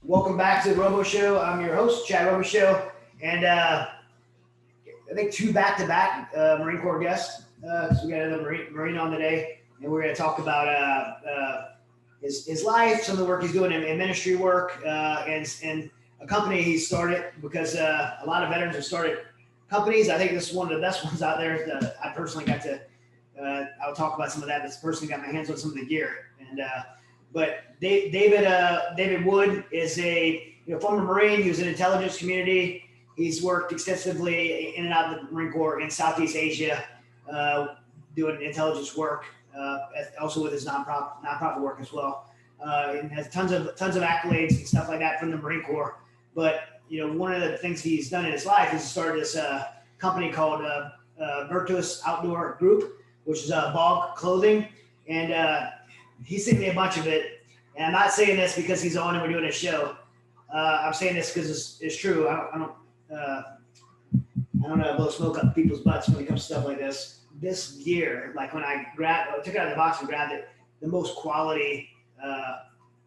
Welcome back to the Robo Show. I'm your host, Chad Robichaux, and I think two back-to-back Marine Corps guests. So we got another Marine on today, and we're going to talk about his life, some of the work he's doing in ministry work, and a company he started because a lot of veterans have started companies. I think this is one of the best ones out there. I personally got to. I'll talk about some of that. But personally, got my hands on some of the gear, and but David Wood is a former Marine. He was in intelligence community. He's worked extensively in and out of the Marine Corps in Southeast Asia, doing intelligence work, also with his nonprofit work as well. And has tons of accolades and stuff like that from the Marine Corps. But one of the things he's done in his life is started this company called Virtuous Outdoor Group, which is bog clothing, and he sent me a bunch of it. And I'm not saying this because he's on and we're doing a show. I'm saying this because it's true. I don't know, blow smoke up people's butts when it comes to stuff like this. This gear, like when I took it out of the box and grabbed it, the most quality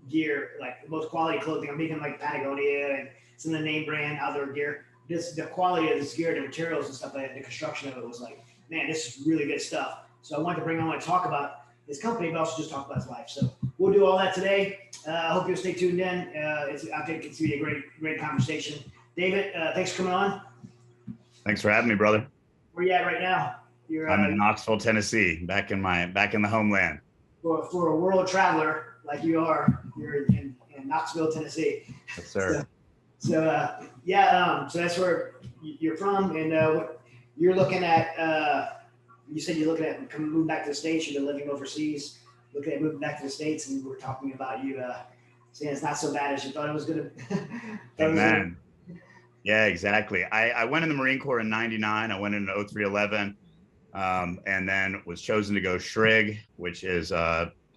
gear, like the most quality clothing. I'm making like Patagonia and some of the name brand outdoor gear. The quality of this gear, the materials and stuff like that, the construction of it was like, man, this is really good stuff. So I wanted to bring on and talk about his company, but also just talk about his life. So we'll do all that today. I hope you'll stay tuned in. I think it's going to be a great conversation. David, thanks for coming on. Thanks for having me, brother. Where you at right now? I'm in Knoxville, Tennessee, back in the homeland. For a world traveler like you are, you're in Knoxville, Tennessee. Yes, sir. So that's where you're from, and what you're looking at. You said you're looking at moving back to the States. You've been living overseas, looking at moving back to the States, and we're talking about you saying it's not so bad as you thought it was going to. Amen. Yeah, exactly. I went in the Marine Corps in '99. I went in 0311, and then was chosen to go SRIG, which is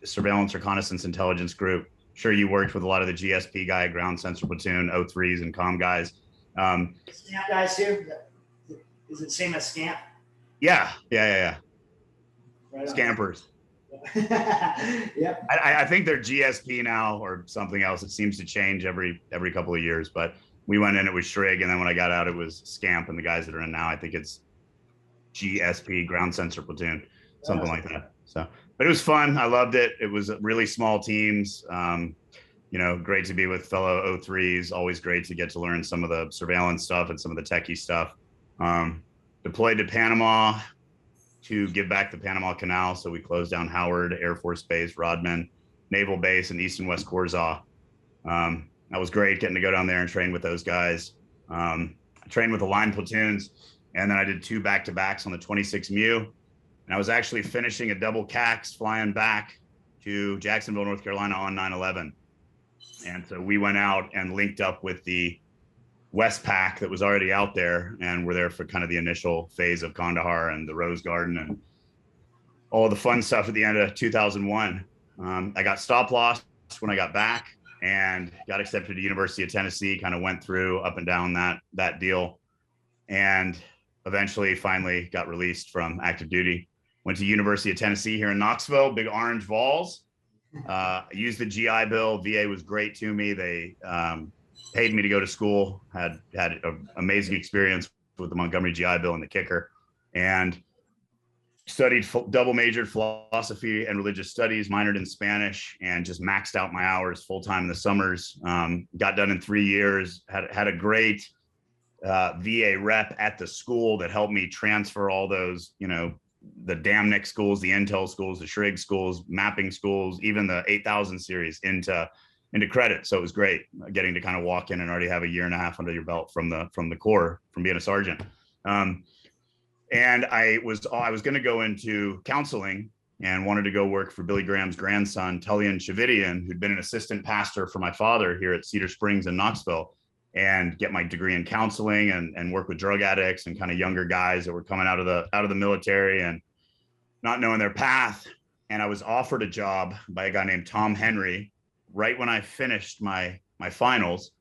Surveillance Reconnaissance Intelligence Group. Sure, you worked with a lot of the GSP guy, ground sensor platoon, 03s, and comm guys. SCAMP guys too? Is it same as SCAMP? Yeah. Right. Scampers. Yep. I think they're GSP now or something else. It seems to change every couple of years, but we went in, it was SRIG, and then when I got out, it was SCAMP, and the guys that are in now, I think it's GSP, ground sensor platoon, something like that. So, but it was fun. I loved it. It was really small teams. Great to be with fellow 03s. Always great to get to learn some of the surveillance stuff and some of the techie stuff. Deployed to Panama to give back the Panama Canal. So we closed down Howard Air Force Base, Rodman Naval Base, and East and West Corps. That was great getting to go down there and train with those guys. I trained with the line platoons, and then I did 2 back-to-backs on the 26 MEU. And I was actually finishing a double CAX flying back to Jacksonville, North Carolina on 9/11. And so we went out and linked up with the Westpac that was already out there, and we're there for kind of the initial phase of Kandahar and the Rose Garden and all the fun stuff at the end of 2001. I got stop loss when I got back and got accepted to University of Tennessee, kind of went through up and down that deal, and eventually finally got released from active duty. Went to University of Tennessee here in Knoxville, big orange Vols. Used the GI Bill. VA was great to me. They paid me to go to school, had an amazing experience with the Montgomery GI Bill and the kicker, and studied double majored philosophy and religious studies, minored in Spanish, and just maxed out my hours full-time in the summers. Got done in 3 years, had a great VA rep at the school that helped me transfer all those, the DAMNIC schools, the Intel schools, the SRIG schools, mapping schools, even the 8000 series into credit. So it was great getting to kind of walk in and already have a year and a half under your belt from the Corps, from being a sergeant. And I was going to go into counseling and wanted to go work for Billy Graham's grandson, Tullian Shavidian, who'd been an assistant pastor for my father here at Cedar Springs in Knoxville, and get my degree in counseling and work with drug addicts and kind of younger guys that were coming out of the military and not knowing their path. And I was offered a job by a guy named Tom Henry right when I finished my finals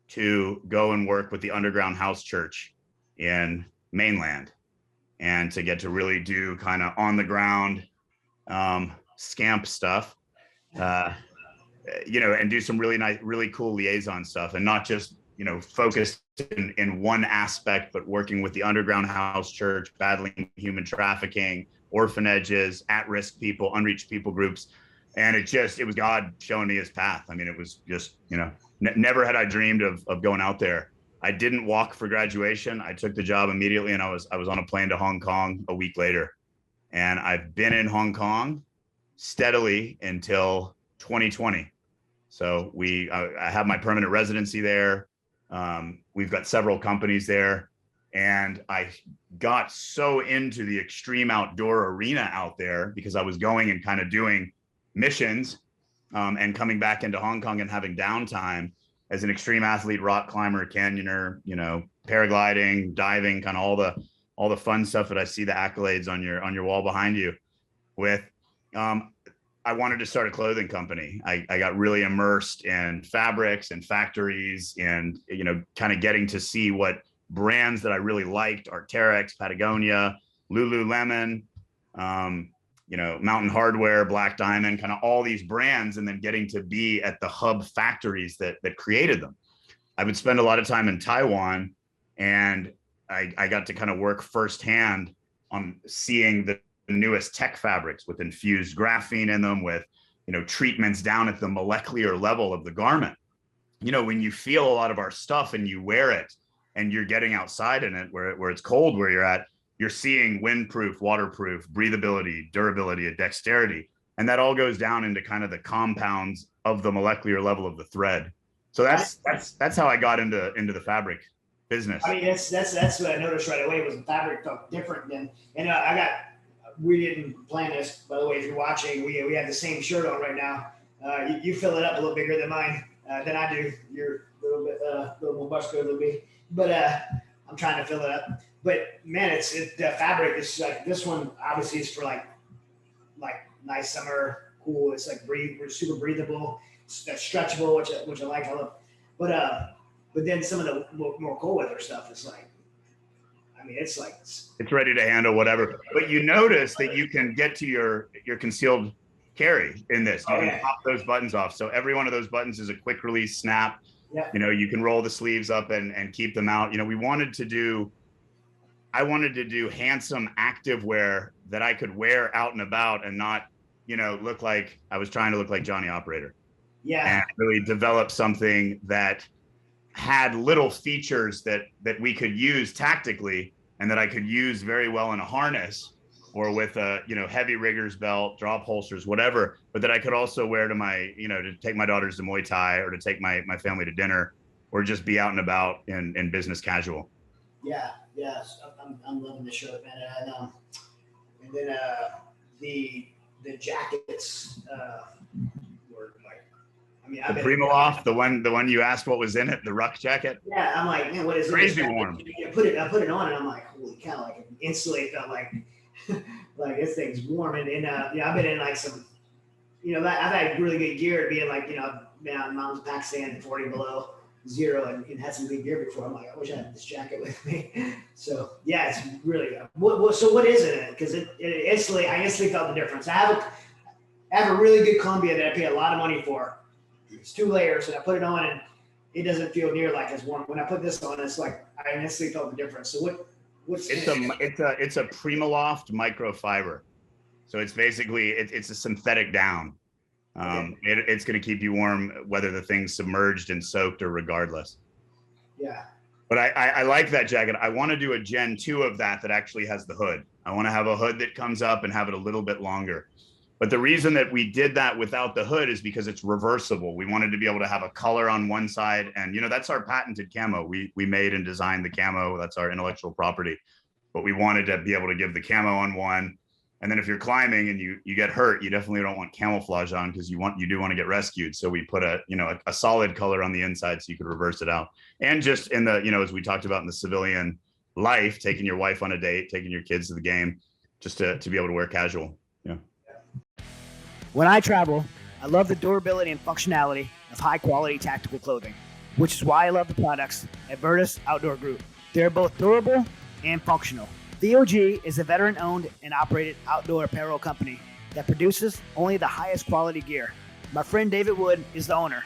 to go and work with the Underground House Church in mainland, and to get to really do kind of on the ground scamp stuff. and do some really nice, really cool liaison stuff, and not just, focused in one aspect, but working with the underground house church, battling human trafficking, orphanages, at-risk people, unreached people groups. And it was God showing me his path. I mean, it was just, never had I dreamed of going out there. I didn't walk for graduation. I took the job immediately, and I was on a plane to Hong Kong a week later. And I've been in Hong Kong steadily until 2020. So I have my permanent residency there. We've got several companies there, and I got so into the extreme outdoor arena out there because I was going and kind of doing missions, and coming back into Hong Kong and having downtime as an extreme athlete, rock climber, canyoner, paragliding, diving, kind of all the fun stuff that I see the accolades on your wall behind you with. I wanted to start a clothing company. I got really immersed in fabrics and factories, and kind of getting to see what brands that I really liked: Arc'teryx, Patagonia, Lululemon, Mountain Hardwear, Black Diamond, kind of all these brands, and then getting to be at the hub factories that created them. I would spend a lot of time in Taiwan, and I got to kind of work firsthand on seeing the newest tech fabrics with infused graphene in them, with treatments down at the molecular level of the garment. When you feel a lot of our stuff and you wear it and you're getting outside in it where it's cold where you're at, you're seeing windproof, waterproof, breathability, durability, and dexterity. And that all goes down into kind of the compounds of the molecular level of the thread. So that's how I got into the fabric business. I mean, that's what I noticed right away, was the fabric felt different than, and we didn't plan this, by the way, if you're watching, we have the same shirt on right now. You fill it up a little bigger than mine, than I do. You're a little more muscular than me, but I'm trying to fill it up. But man, the fabric is like, this one obviously is for like nice summer, cool. It's like super breathable, it's stretchable, which I like. I love. But then some of the more cold weather stuff is like, it's like it's ready to handle whatever. But you notice that you can get to your concealed carry in this. You can pop those buttons off. So every one of those buttons is a quick release snap. Yeah. You can roll the sleeves up and keep them out. I wanted to do handsome active wear that I could wear out and about and not, look like I was trying to look like Johnny Operator. Yeah. And really develop something that had little features that we could use tactically, and that I could use very well in a harness or with a, heavy riggers belt, drop holsters, whatever, but that I could also wear to my, to take my daughters to Muay Thai, or to take my family to dinner, or just be out and about in business casual. Yeah. I'm loving the shirt, man. And then the jackets were like, the Primaloft, the one you asked what was in it, the ruck jacket. Yeah, I'm like, man, what is crazy it? Warm. I put it on, and I'm like, holy cow! Like instantly felt like this thing's warm. And I've been in like some, I've had really good gear, being like, been out in the mountains, Pakistan, 40 below zero, and had some good gear before. I'm like, I wish I had this jacket with me. So yeah, it's really good. So what is it? Because I instantly felt the difference. I have a really good Columbia that I pay a lot of money for. It's 2 layers, and I put it on, and it doesn't feel near like as warm. When I put this on, it's like I instantly felt the difference. So what's it's a Primaloft microfiber. So it's basically it's a synthetic down. It's going to keep you warm whether the thing's submerged and soaked or regardless. Yeah. But I like that jacket. I want to do a Gen 2 of that actually has the hood. I want to have a hood that comes up and have it a little bit longer. But the reason that we did that without the hood is because it's reversible. We wanted to be able to have a color on one side, and that's our patented camo. We made and designed the camo. That's our intellectual property. But we wanted to be able to give the camo on one. And then if you're climbing and you get hurt, you definitely don't want camouflage on, because you do want to get rescued. So we put a solid color on the inside so you could reverse it out. And just in the, as we talked about in the civilian life, taking your wife on a date, taking your kids to the game, just to be able to wear casual. Yeah. When I travel, I love the durability and functionality of high-quality tactical clothing, which is why I love the products at Virtus Outdoor Group. They're both durable and functional. VOG is a veteran-owned and operated outdoor apparel company that produces only the highest quality gear. My friend David Wood is the owner.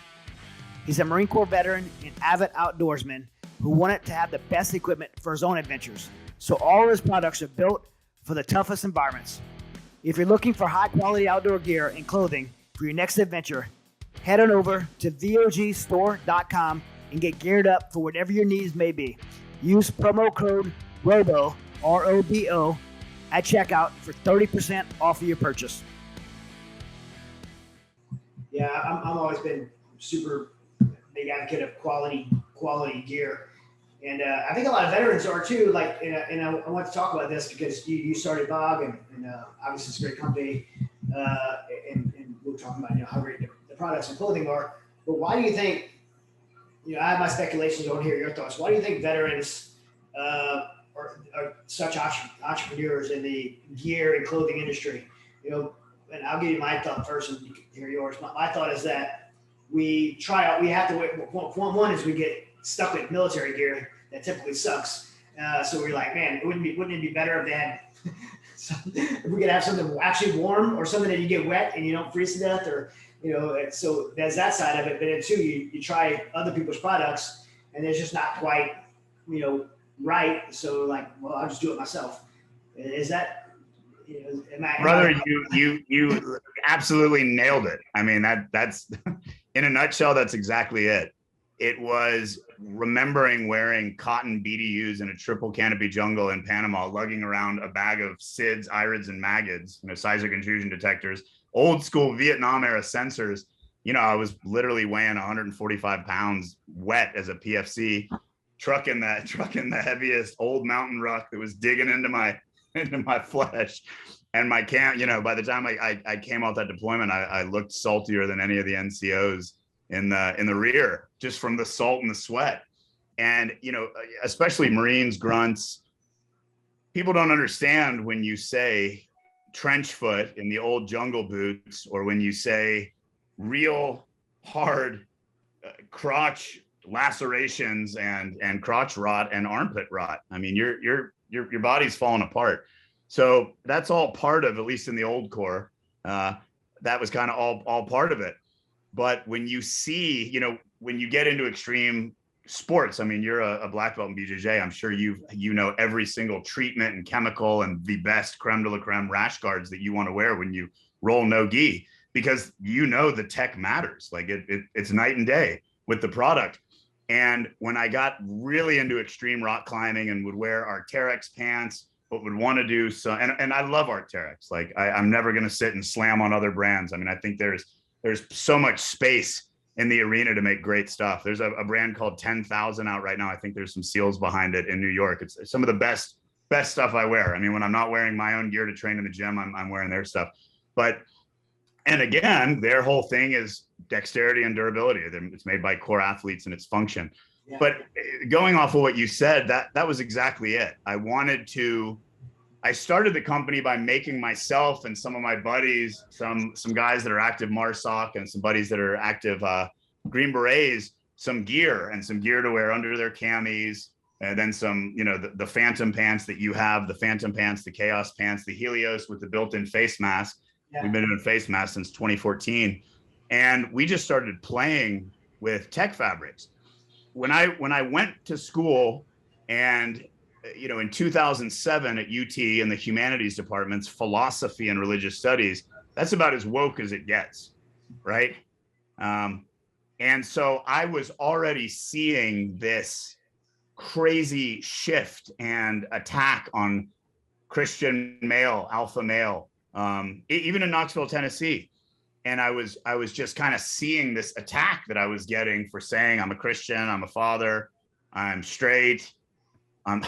He's a Marine Corps veteran and avid outdoorsman who wanted to have the best equipment for his own adventures. So all of his products are built for the toughest environments. If you're looking for high quality outdoor gear and clothing for your next adventure, head on over to vogstore.com and get geared up for whatever your needs may be. Use promo code ROBO, ROBO, at checkout for 30% off of your purchase. Yeah, I'm always been super big advocate of quality gear. And I think a lot of veterans are too. Like, and I want to talk about this because you started Bog, and obviously it's a great company. And we're talking about how great the products and clothing are. But why do you think? I have my speculations. I want to hear your thoughts. Why do you think veterans are such entrepreneurs in the gear and clothing industry? And I'll give you my thought first, and you can hear yours. My thought is that we try out. We have to wait. One is we get stuck with military gear that typically sucks. So we're like, man, wouldn't it be better if they had if we could have something actually warm, or something that you get wet and you don't freeze to death, or so there's that side of it. But then too, you try other people's products and it's just not quite right. So like, well, I'll just do it myself. Is that? Brother, you absolutely nailed it. I mean, that's in a nutshell, that's exactly it. It was remembering wearing cotton BDUs in a triple canopy jungle in Panama, lugging around a bag of SIDS, IRIDs, and MAGIDs, seismic intrusion detectors, old school Vietnam era sensors. I was literally weighing 145 pounds wet as a PFC, trucking the heaviest old mountain ruck that was digging into my flesh. And my by the time I came off that deployment, I looked saltier than any of the NCOs in the rear, just from the salt and the sweat. And especially Marines, grunts, people don't understand when you say trench foot in the old jungle boots, or when you say real hard crotch lacerations and crotch rot and armpit rot. I mean, your body's falling apart. So that's all part of, at least in the old Corps, that was kind of all part of it. But when you see, when you get into extreme sports, I mean, you're a black belt in BJJ. I'm sure you know every single treatment and chemical and the best creme de la creme rash guards that you want to wear when you roll no gi, because the tech matters. Like it's night and day with the product. And when I got really into extreme rock climbing and would wear Arc'teryx pants, but would want to do so, and I love Arc'teryx. Like I'm never going to sit and slam on other brands. I mean, I think there's so much space in the arena to make great stuff. There's a brand called 10,000 out right now. I think there's some SEALs behind it in New York. It's some of the best stuff I wear. I mean, when I'm not wearing my own gear to train in the gym, I'm wearing their stuff. And again, their whole thing is dexterity and durability. It's made by core athletes and its function. Yeah. But going off of what you said, that was exactly it. I started the company by making myself and some of my buddies, some guys that are active MARSOC and some buddies that are active Green Berets, some gear to wear under their camis, and then some, the Phantom pants that you have, the Phantom pants, the Chaos pants, the Helios with the built-in face mask. Yeah. We've been doing face masks since 2014. And we just started playing with tech fabrics. When I went to school, and in 2007 at UT in the humanities departments, philosophy and religious studies, that's about as woke as it gets, right? And so I was already seeing this crazy shift and attack on Christian male, alpha male, even in Knoxville, Tennessee. And I was just kind of seeing this attack that I was getting for saying I'm a Christian, I'm a father, I'm straight, I'm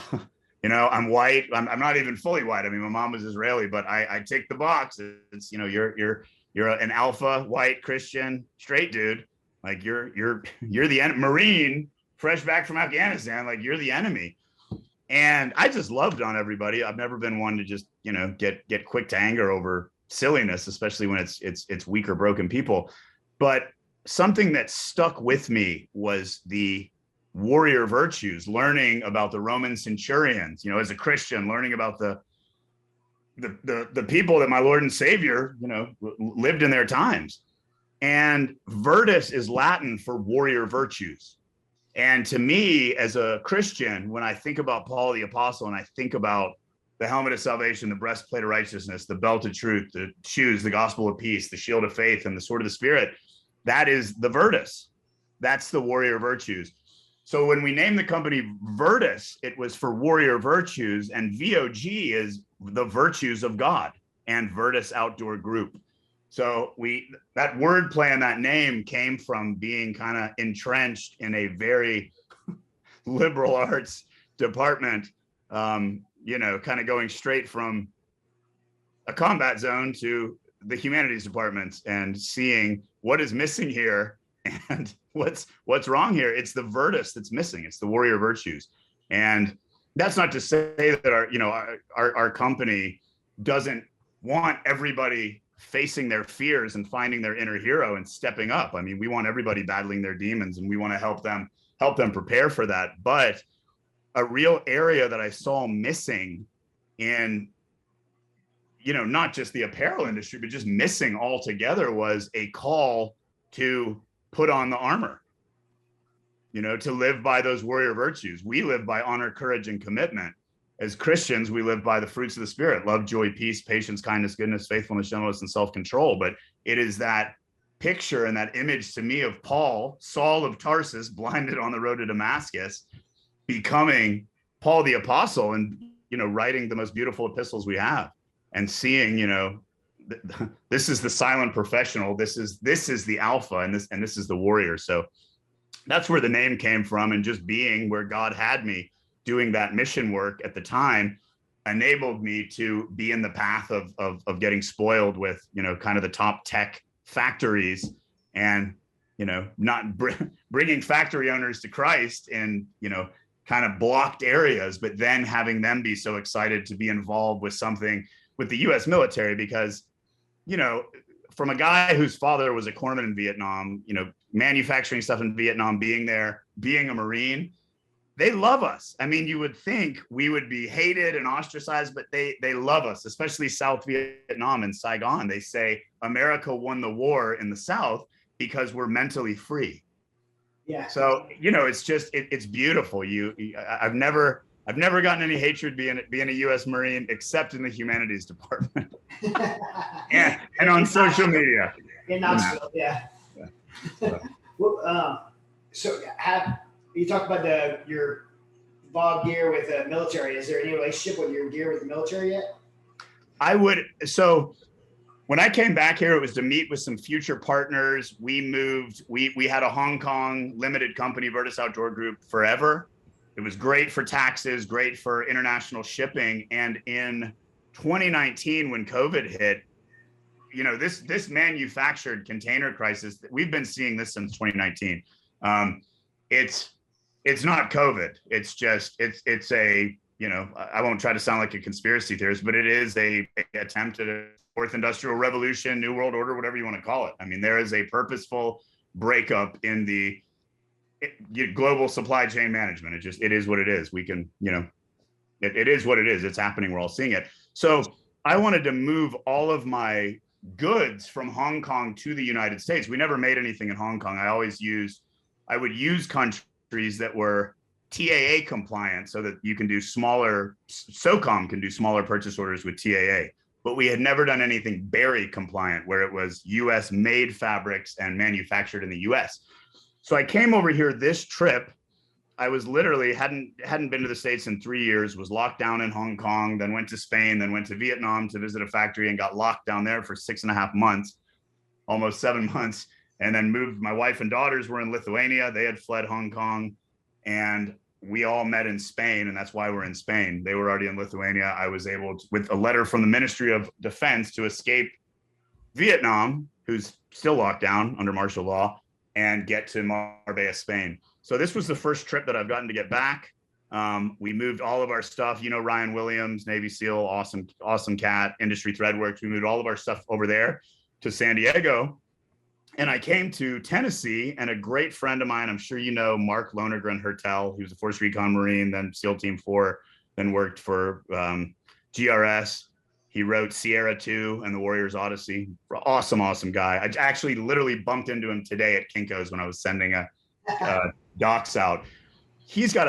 white. I'm not even fully white. I mean, my mom was Israeli, but I tick the box. It's you're an alpha white Christian straight dude. Like you're the Marine fresh back from Afghanistan. Like you're the enemy. And I just loved on everybody. I've never been one to just get quick to anger over silliness, especially when it's weak or broken people. But something that stuck with me was the warrior virtues, learning about the Roman centurions, as a Christian, learning about the people that my Lord and Savior, lived in their times. And virtus is Latin for warrior virtues. And to me, as a Christian, when I think about Paul the Apostle and I think about the helmet of salvation, the breastplate of righteousness, the belt of truth, the shoes, the gospel of peace, the shield of faith, and the sword of the Spirit, that is the virtus. That's the warrior virtues. So when we named the company Virtus, it was for warrior virtues, and VOG is the virtues of God, and Virtus Outdoor Group. So that wordplay and that name came from being kind of entrenched in a very liberal arts department, kind of going straight from a combat zone to the humanities departments and seeing what is missing here and what's wrong here. It's the virtus that's missing. It's the warrior virtues. And that's not to say that our company doesn't want everybody facing their fears and finding their inner hero and stepping up. I mean, we want everybody battling their demons, and we want to help them prepare for that. But a real area that I saw missing in, not just the apparel industry, but just missing altogether, was a call to put on the armor, to live by those warrior virtues. We live by honor, courage, and commitment. As Christians, we live by the fruits of the Spirit: love, joy, peace, patience, kindness, goodness, faithfulness, gentleness, and self-control. But it is that picture and that image to me of Paul, Saul of Tarsus, blinded on the road to Damascus, becoming Paul the Apostle, and writing the most beautiful epistles we have, and seeing this is the silent professional, this is the alpha, and this is the warrior. So that's where the name came from, and just being where God had me doing that mission work at the time enabled me to be in the path of getting spoiled with kind of the top tech factories, and not bringing factory owners to Christ in kind of blocked areas, but then having them be so excited to be involved with something with the U.S. military, because from a guy whose father was a corpsman in Vietnam, manufacturing stuff in Vietnam, being there, being a Marine, they love us. I mean, you would think we would be hated and ostracized, but they love us, especially South Vietnam and Saigon. They say America won the war in the South because we're mentally free. Yeah. So, it's just, it's beautiful. I've never gotten any hatred being a U.S. Marine, except in the humanities department and on social media. In Knoxville, yeah. Well, so you talked about your VOG gear with the military. Is there any relationship with your gear with the military yet? So when I came back here, it was to meet with some future partners. We moved, we had a Hong Kong limited company, Virtus Outdoor Group, forever. It was great for taxes, great for international shipping. And in 2019, when COVID hit, this manufactured container crisis, we've been seeing this since 2019. It's not COVID. It's just, it's a, I won't try to sound like a conspiracy theorist, but it is a attempt at a fourth industrial revolution, new world order, whatever you want to call it. I mean, there is a purposeful breakup in the global supply chain management. It is what it is. We can, it is what it is. It's happening. We're all seeing it. So I wanted to move all of my goods from Hong Kong to the United States. We never made anything in Hong Kong. I would use countries that were TAA compliant, so that you can do SOCOM can do smaller purchase orders with TAA. But we had never done anything Berry compliant, where it was US made fabrics and manufactured in the US. So I came over here this trip. I was literally hadn't been to the States in 3 years, was locked down in Hong Kong, then went to Spain, then went to Vietnam to visit a factory and got locked down there for 6.5 months, almost 7 months. And then moved. My wife and daughters were in Lithuania. They had fled Hong Kong, and we all met in Spain. And that's why we're in Spain. They were already in Lithuania. I was able to, with a letter from the Ministry of Defense, to escape Vietnam, who's still locked down under martial law, and get to Marbella, Spain. So this was the first trip that I've gotten to get back. We moved all of our stuff, Ryan Williams, Navy SEAL, awesome cat, Industry Threadworks. We moved all of our stuff over there to San Diego. And I came to Tennessee, and a great friend of mine, I'm sure Mark Lonergren Hertel, he was a Force Recon Marine, then SEAL Team 4, then worked for GRS. He wrote Sierra 2 and the Warrior's Odyssey. Awesome guy. I actually literally bumped into him today at Kinko's when I was sending a docs out. He's had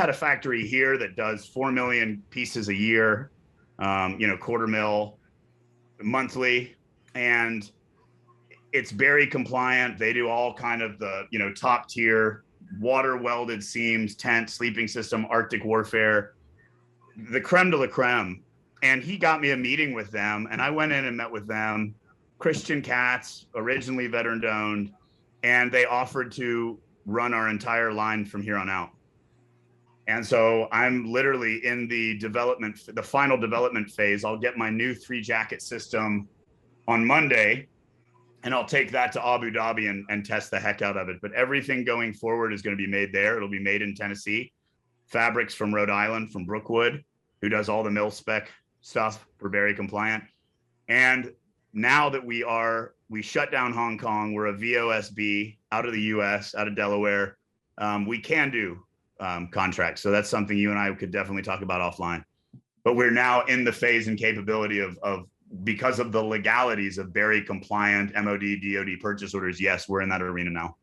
a factory here that does 4 million pieces a year, quarter mil monthly, and it's Berry compliant. They do all kind of the, top tier water welded seams, tent, sleeping system, Arctic warfare, the creme de la creme. And he got me a meeting with them, and I went in and met with them. Christian Cats, originally veteran owned, and they offered to run our entire line from here on out. And so I'm literally in the final development phase. I'll get my new 3-jacket system on Monday, and I'll take that to Abu Dhabi and test the heck out of it. But everything going forward is going to be made there. It'll be made in Tennessee. Fabrics from Rhode Island, from Brookwood, who does all the mil spec stuff for Berry compliant. And now that we shut down Hong Kong, we're a VOSB out of the US, out of Delaware. We can do contracts. So that's something you and I could definitely talk about offline. But we're now in the phase and capability of because of the legalities of Berry compliant MOD, DOD purchase orders. Yes, we're in that arena now.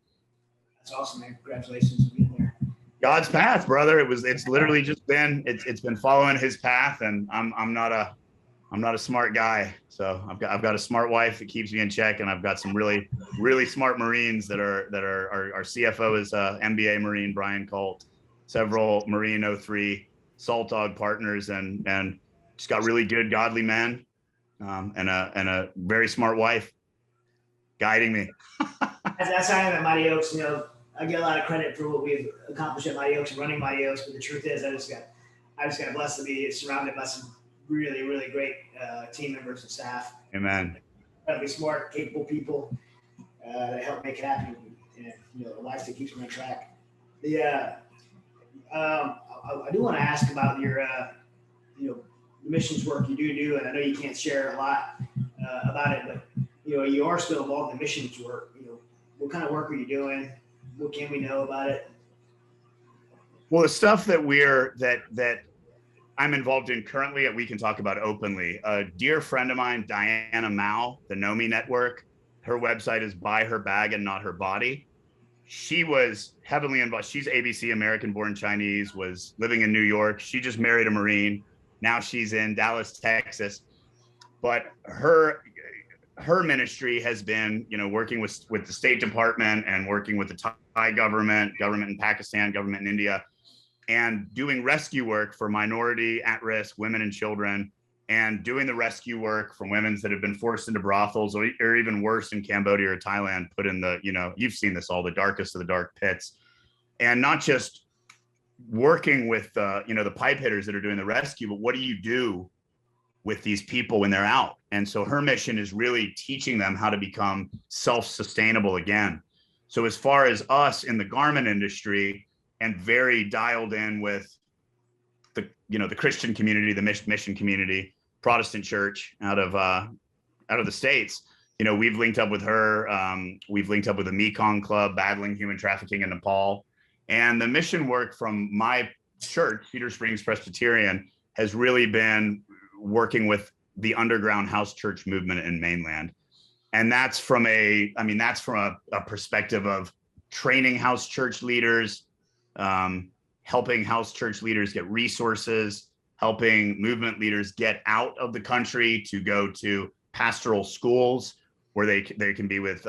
That's awesome, man. Congratulations on being there. God's path, brother. It's literally just been, it's been following his path, and I'm not a smart guy. So I've got a smart wife that keeps me in check, and I've got some really, really smart Marines that are our CFO is MBA Marine Brian Colt, several Marine 03 Salt Dog partners, and just got really good godly men, and a very smart wife guiding me. That's how I am at Mighty Oaks. I get a lot of credit for what we've accomplished at Mighty Oaks and running Mighty Oaks, but the truth is, I just got blessed to be surrounded by some really, really great team members and staff. Amen. Incredibly smart, capable people that help make it happen, and a life that keeps me on track. I do want to ask about your the missions work you do, and I know you can't share a lot about it, but you are still involved in missions work. What kind of work are you doing? What can we know about it? Well, the stuff that I'm involved in currently, we can talk about openly. A dear friend of mine, Diana Mao, the Know Me Network, her website is Buy Her Bag and Not Her Body. She was heavily involved. She's ABC, American-born Chinese, was living in New York. She just married a Marine. Now she's in Dallas, Texas. But her ministry has been, working with the State Department and working with the Thai government in Pakistan, government in India, and doing rescue work for minority, at-risk women and children, and doing the rescue work for women that have been forced into brothels, or even worse in Cambodia or Thailand, put in the, you've seen this, all the darkest of the dark pits. And not just working with, the pipe hitters that are doing the rescue, but what do you do with these people when they're out? And so her mission is really teaching them how to become self-sustainable again. So as far as us in the garment industry, and very dialed in with the Christian community, the mission community, Protestant church out of the States, we've linked up with her. We've linked up with the Mekong Club, battling human trafficking in Nepal. And the mission work from my church, Cedar Springs Presbyterian, has really been working with the underground house church movement in mainland. And that's from a perspective of training house church leaders, helping house church leaders get resources, helping movement leaders get out of the country to go to pastoral schools where they can be with,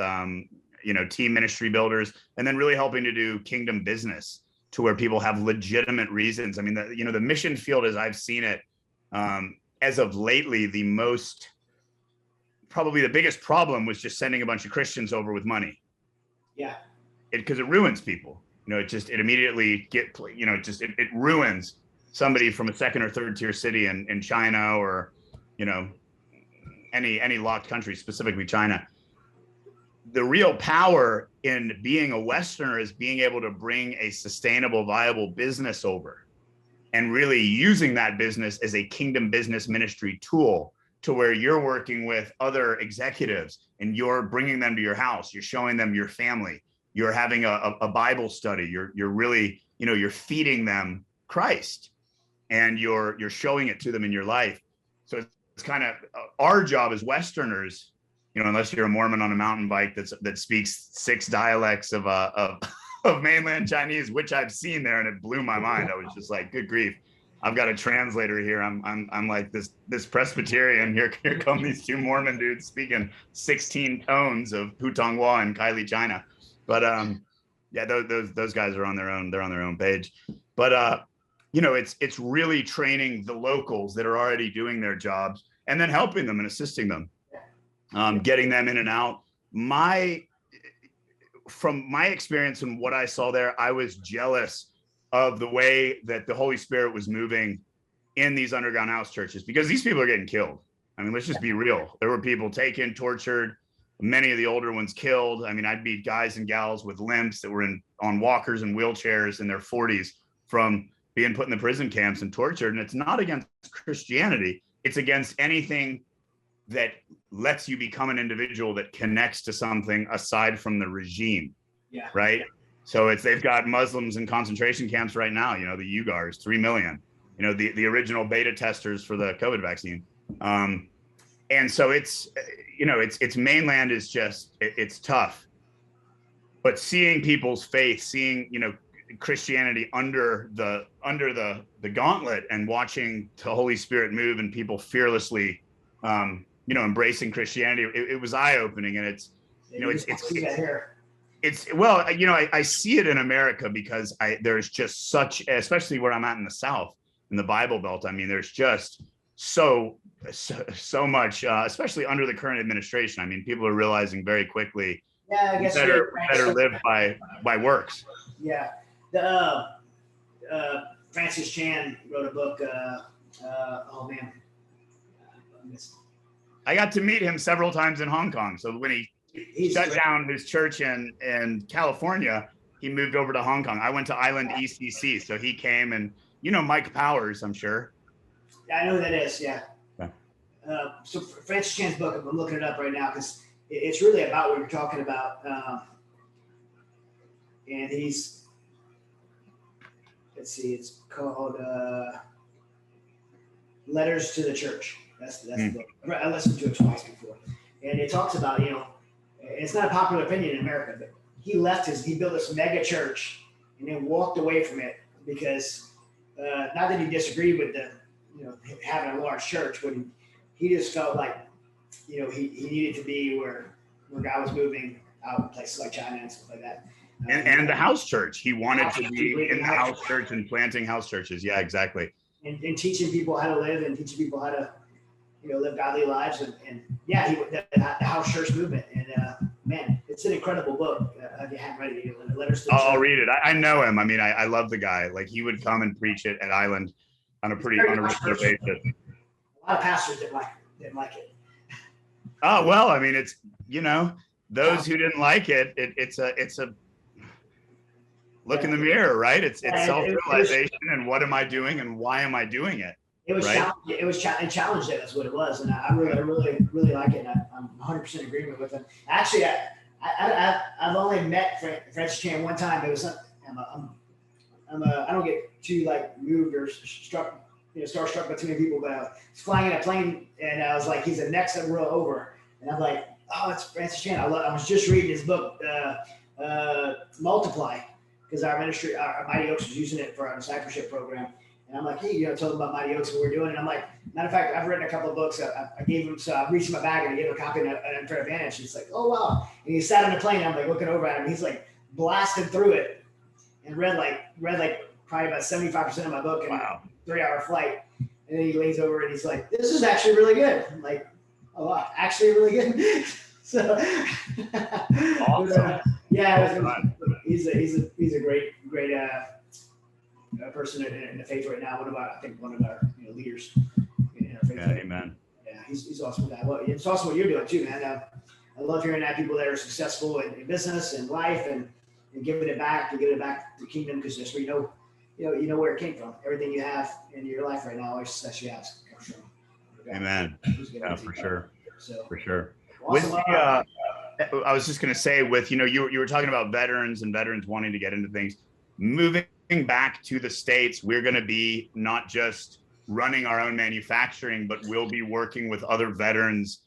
team ministry builders, and then really helping to do kingdom business to where people have legitimate reasons. The mission field, as I've seen it, as of lately, probably the biggest problem was just sending a bunch of Christians over with money. Yeah. Because it ruins people. It immediately it ruins somebody from a second or third tier city in China, or, any locked country, specifically China. The real power in being a Westerner is being able to bring a sustainable, viable business over, and really using that business as a kingdom business ministry tool, to where you're working with other executives and you're bringing them to your house, you're showing them your family, you're having a Bible study, you're really, you're feeding them Christ, and you're showing it to them in your life. So it's kind of our job as Westerners, you know, unless you're a Mormon on a mountain bike that speaks 6 dialects of mainland Chinese, which I've seen there, and it blew my mind. I was just like, good grief. I've got a translator here. I'm like this Presbyterian. Here come these 2 Mormon dudes speaking 16 tones of Putonghua and Kylie China. But yeah, those guys are on their own. They're on their own page. But you know, it's really training the locals that are already doing their jobs and then helping them and assisting them, getting them in and out. From my experience and what I saw there, I was jealous of the way that the Holy Spirit was moving in these underground house churches, because these people are getting killed. I mean, let's just be real. There were people taken, tortured, many of the older ones killed. I mean, I'd meet guys and gals with limps that were on walkers and wheelchairs in their 40s from being put in the prison camps and tortured. And it's not against Christianity. It's against anything that lets you become an individual that connects to something aside from the regime. Yeah. Right. So they've got Muslims in concentration camps right now, you know, the Uyghurs, 3 million, you know, the original beta testers for the COVID vaccine. And so it's, you know, it's mainland is just, it's tough, but seeing people's faith, seeing, you know, Christianity under the gauntlet and watching the Holy Spirit move and people fearlessly, you know, embracing Christianity, it was eye-opening. And it's, you know, it's well, you know, I see it in America because there's just such, especially where I'm at in the South, in the Bible Belt. I mean, there's just so much, especially under the current administration. I mean, people are realizing very quickly, yeah, I guess better live by works. Yeah, Francis Chan wrote a book. Oh man, I got to meet him several times in Hong Kong. So when he shut down his church in California, he moved over to Hong Kong. I went to Island ECC, so he came, and you know Mike Powers, I'm sure. Yeah, I know who that is. Yeah. So Francis Chan's book, I'm looking it up right now because it's really about what you're talking about. And he's, let's see, it's called Letters to the Church. That's the book. I listened to it twice before, and it talks about, you know, it's not a popular opinion in America, but he built this mega church and then walked away from it because not that he disagreed with the, you know, having a large church, but he just felt like, you know, he needed to be where God was moving out in places like China and stuff like that. And the house church. He wanted to be in the house church and planting house churches. Yeah, exactly. And teaching people how to live and teaching people how to, you know, live godly lives. And yeah, the house church movement. And man, it's an incredible book. If you haven't read it, Letters to the Church. I'll read it. I know him. I mean, I love the guy. Like, he would come and preach it at Island on a regular basis. A lot of pastors didn't like it. Oh, well, I mean, it's, you know, those who didn't like it, it's a look in the mirror, right? It's self-realization and what am I doing and why am I doing it? It was right? It challenged it. That's what it was, and I really like it. And I'm 100% agreement with him. Actually, I've only met Francis Chan one time. It was I don't get too like moved or struck, you know, starstruck by too many people, but I was flying in a plane and I was like, he's the next row over, and I'm like, oh, it's Francis Chan. I was just reading his book, Multiply, because our ministry, our Mighty Oaks was using it for our discipleship program. And I'm like, hey, you know, told them about Mighty Oaks and what we're doing. And I'm like, matter of fact, I've written a couple of books. I gave him, so I reached in my bag and I gave him a copy in Unfair Advantage. He's like, oh, wow. And he sat on the plane. And I'm like looking over at him. He's like blasting through it and read like probably about 75% of my book in a 3-hour flight. And then he leans over and he's like, this is actually really good. I'm like, oh, wow, actually really good. So, awesome. He's a great person in the faith right now. One of our leaders in our faith. Yeah, amen. Yeah, he's awesome with that. Well, it's awesome what you're doing too, man. I love hearing that people that are successful in business and life and giving it back to the kingdom, because that's where you know where it came from. Everything you have in your life right now, all your success you have comes from. Amen. Yeah, for sure. So, for sure. Awesome. With I was just going to say, with, you know, you were talking about veterans and veterans wanting to get into things. Moving back to the States, we're going to be not just running our own manufacturing, but we'll be working with other veterans,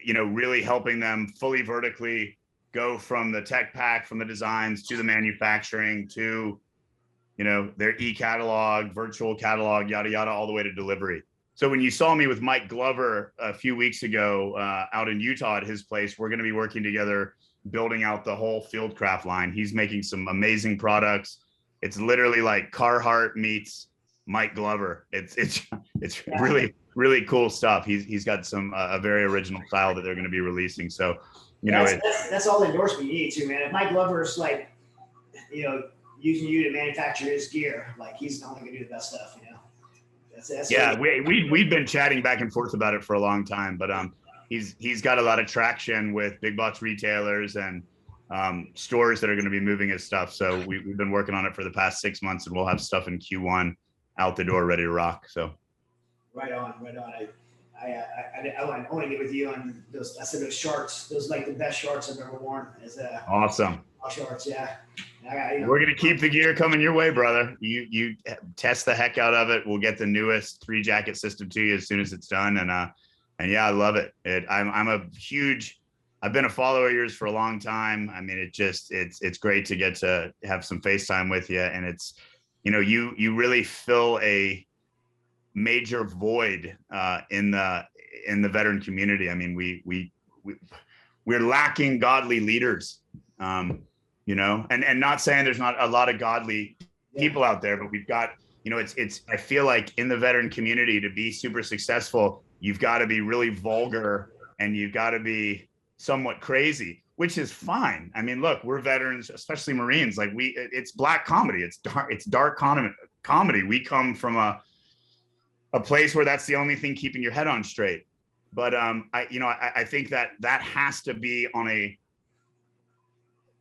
you know, really helping them fully vertically go from the tech pack, from the designs to the manufacturing to, you know, their e-catalog, virtual catalog, yada, yada, all the way to delivery. So when you saw me with Mike Glover a few weeks ago out in Utah at his place, we're going to be working together, building out the whole Fieldcraft line. He's making some amazing products. It's literally like Carhartt meets Mike Glover. It's really, really cool stuff. He's got some a very original style that they're going to be releasing. So, you know, that's all the endorsement you need too, man. If Mike Glover's like, you know, using you to manufacture his gear, like he's only going to do the best stuff, you know. Yeah, we'd been chatting back and forth about it for a long time, but he's got a lot of traction with big box retailers and stores that are going to be moving his stuff. So we've been working on it for the past 6 months, and we'll have stuff in Q1 out the door ready to rock. So right on. I want to get with you on those. I said those shorts. Those like the best shorts I've ever worn. Awesome shorts, yeah. We're gonna keep the gear coming your way, brother. You test the heck out of it. We'll get the newest 3 jacket system to you as soon as it's done. And yeah, I love it. I've been a follower of yours for a long time. I mean, it's great to get to have some FaceTime with you. And it's, you know, you really fill a major void in the veteran community. I mean, we're lacking godly leaders. You know, and not saying there's not a lot of godly people out there, but we've got, you know, I feel like in the veteran community, to be super successful, you've got to be really vulgar and you've got to be somewhat crazy, which is fine. I mean, look, we're veterans, especially Marines, like it's black comedy. It's dark comedy. We come from a place where that's the only thing keeping your head on straight. But I think that has to be on a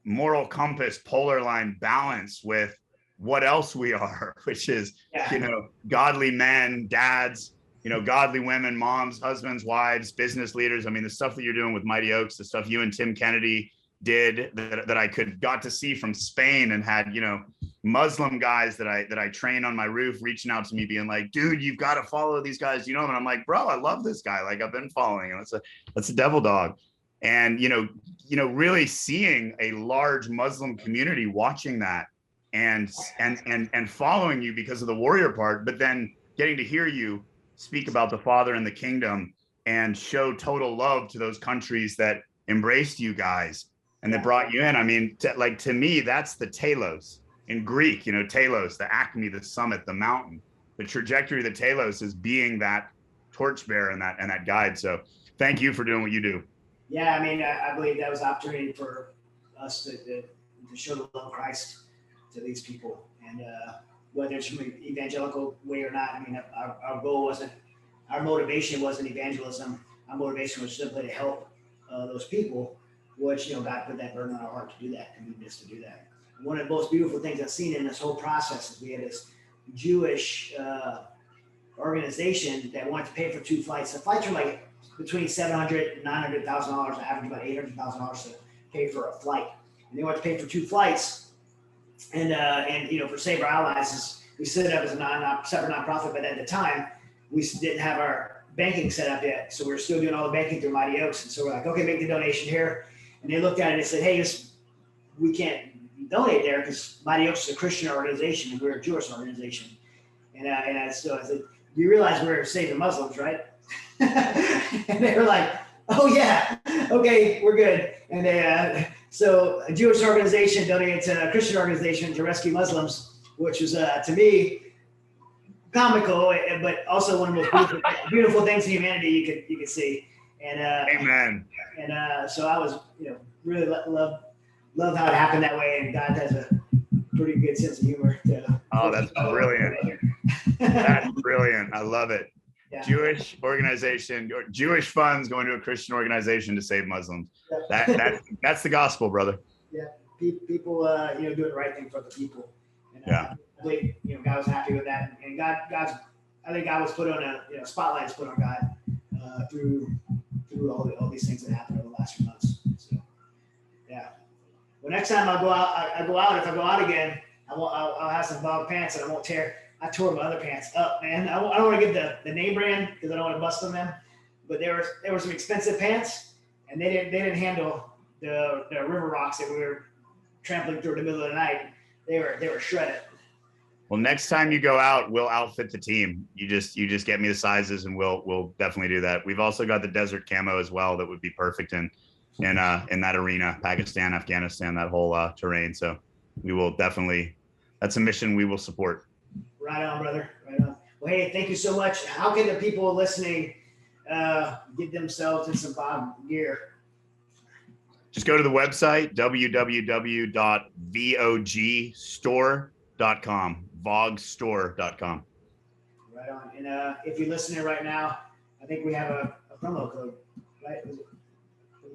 moral compass, polar line balance with what else we are, which is, you know, godly men, dads, you know, godly women, moms, husbands, wives, business leaders. I mean, the stuff that you're doing with Mighty Oaks, the stuff you and Tim Kennedy did that I got to see from Spain, and had, you know, Muslim guys that I train on my roof reaching out to me being like, dude, you've got to follow these guys, you know. And I'm like, bro, I love this guy. Like, I've been following him. That's a devil dog. And, you know, really seeing a large Muslim community watching that and following you because of the warrior part, but then getting to hear you speak about the Father and the kingdom and show total love to those countries that embraced you guys and that brought you in. I mean, to me, that's the telos in Greek, you know, telos, the acme, the summit, the mountain. The trajectory of the telos is being that torchbearer and that guide. So thank you for doing what you do. Yeah, I mean, I believe that was an opportunity for us to show the love of Christ to these people. And whether it's from an evangelical way or not, I mean, our motivation wasn't evangelism. Our motivation was simply to help those people, which, you know, God put that burden on our heart to do that, committed us to do that. And one of the most beautiful things I've seen in this whole process is we had this Jewish organization that wanted to pay for 2 flights. The flights were like between $700,000 and $900,000, average about $800,000 to pay for a flight. And they wanted to pay for 2 flights. And you know, for Save Our Allies, we set it up as a separate nonprofit, but at the time we didn't have our banking set up yet, so we were still doing all the banking through Mighty Oaks. And so we're like, okay, make the donation here. And they looked at it and they said, hey, we can't donate there because Mighty Oaks is a Christian organization and we're a Jewish organization. And I said, you realize we're saving Muslims, right? And they were like, oh yeah, okay, we're good. And so a Jewish organization donated to a Christian organization to rescue Muslims, which was to me comical, but also one of the most beautiful things in humanity you could see. And amen. And so I was, you know, really love how it happened that way. And God has a pretty good sense of humor. That's brilliant. That's brilliant. I love it. Yeah. Jewish organization, or Jewish funds going to a Christian organization to save Muslims. That's the gospel, brother. Yeah, people, you know, doing the right thing for the people. And, I believe, you know, God was happy with that, and I think God was put on spotlight was put on God through all these things that happened over the last few months. So, yeah. Well, next time I go out, if I go out again, I'll have some bog pants and I won't tear I tore my other pants up, man. I don't want to give the name brand because I don't want to bust on them, but there were some expensive pants, and they didn't handle the river rocks that we were trampling through in the middle of the night. They were shredded. Well, next time you go out, we'll outfit the team. You just get me the sizes, and we'll definitely do that. We've also got the desert camo as well that would be perfect in that arena, Pakistan, Afghanistan, that whole terrain. So we will definitely. That's a mission we will support. Right on, brother. Right on. Well, hey, thank you so much. How can the people listening get themselves in some Bob gear? Just go to the website, www.vogstore.com, vogstore.com. Right on. And if you're listening right now, I think we have a promo code, right?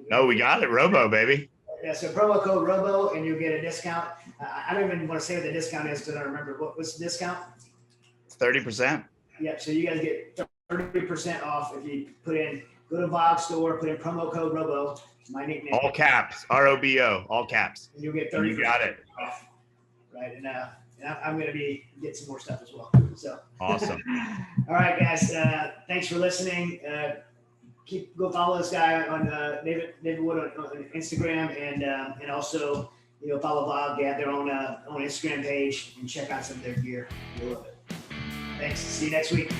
No, we got it. Robo, baby. Yeah, so promo code Robo, and you'll get a discount. I don't even want to say what the discount is because I don't remember. What's the discount? It's 30%. Yeah, so you guys get 30% off if you go to Vog Store, put in promo code Robo, my nickname. All caps, ROBO, all caps. And you'll get 30% You got it. off. Right, and I'm going to get some more stuff as well. So awesome. All right, guys. Thanks for listening. Go follow this guy on David Wood on Instagram, and also follow Vog. They have their own Instagram page, and check out some of their gear. You'll love it. Thanks. See you next week.